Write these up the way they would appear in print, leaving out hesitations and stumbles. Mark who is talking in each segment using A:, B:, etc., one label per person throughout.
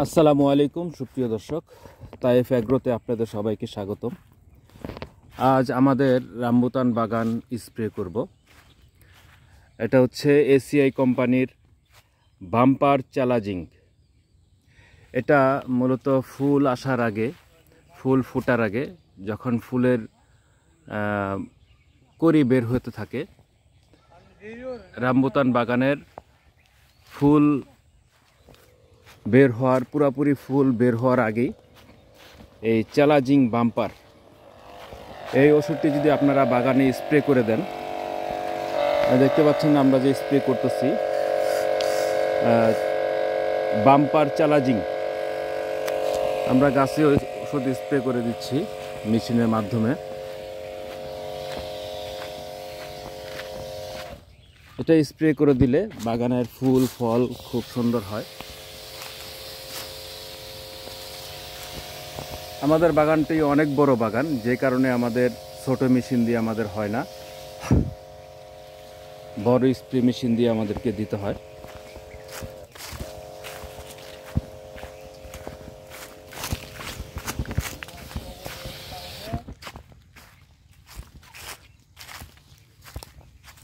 A: আসসালামু আলাইকুম সুপ্রিয় দর্শক, তাইফ অ্যাগ্রোতে আপনাদের সবাইকে স্বাগতম। আজ আমাদের রামবুতান বাগান স্প্রে করব। এটা হচ্ছে এসিআই কোম্পানির বাম্পার চ্যালেঞ্জিং। এটা মূলত ফুল আসার আগে, ফুল ফোটার আগে, যখন ফুলের কড়ি বের হতে থাকে, রামবুতান বাগানের ফুল বের হওয়ার পুরোপুরি ফুল বের হওয়ার আগেই এই চ্যালেঞ্জিং বাম্পার এই ওষুধটি যদি আপনারা বাগানে স্প্রে করে দেন, দেখতে পাচ্ছেন আমরা যে স্প্রে করতেছি বাম্পার চ্যালেঞ্জিং, আমরা গাছে ওষুধ স্প্রে করে দিচ্ছি মেশিনের মাধ্যমে। এটা স্প্রে করে দিলে বাগানের ফুল ফল খুব সুন্দর হয়। আমাদের বাগানটি অনেক বড় বাগান, যে কারণে আমাদের ছোট মেশিন দিয়ে আমাদের হয় না, বড় স্প্রে মেশিন দিয়ে আমাদেরকে দিতে হয়।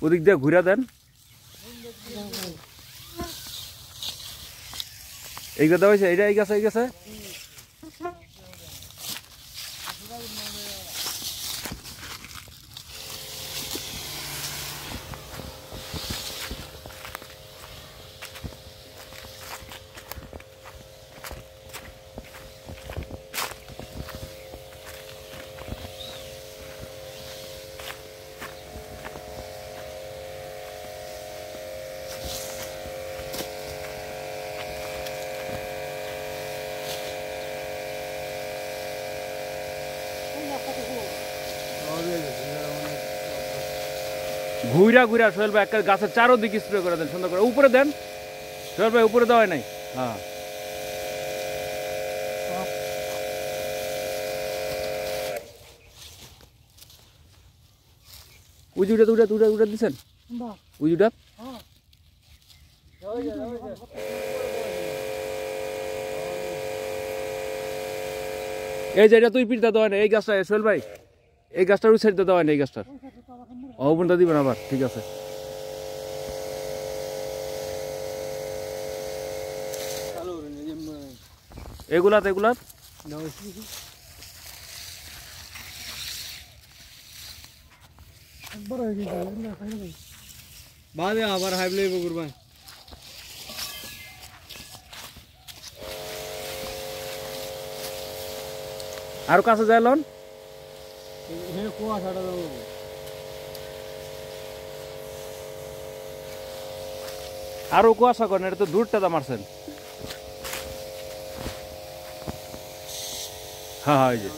A: ওদিক দিয়ে ঘুরে দেন, এইটা দেওয়া হয়েছে, এইটা এই গেছে এই গেছে। ঘুরা ঘুরা সোহেল ভাই একটা গাছের চারোদিকে স্প্রে করে দেন সুন্দর করে, উপরে দেন সোহেল ভাই, উপরে দেওয়া নাই। হ্যাঁ, উজুটা উঠে উঠে উঠে দিচ্ছেন উজুটা। এই যে এটা তুই পিঠটা দেওয়া নাই, এই গাছটা সোহেল ভাই, এই গাছটার ওই সাইডটা দেওয়া নাই, এই গাছটার অবনটা দিবেন আবার, ঠিক আছে। এগুলাত এগুলাত
B: বাদে আবার হাইবলে করবেন।
A: আরো কাছে যায় লন, আরো কুয়াশা করেন, এটা তো দূরটা দা মারছেন। হ্যাঁ হ্যাঁ, এই যে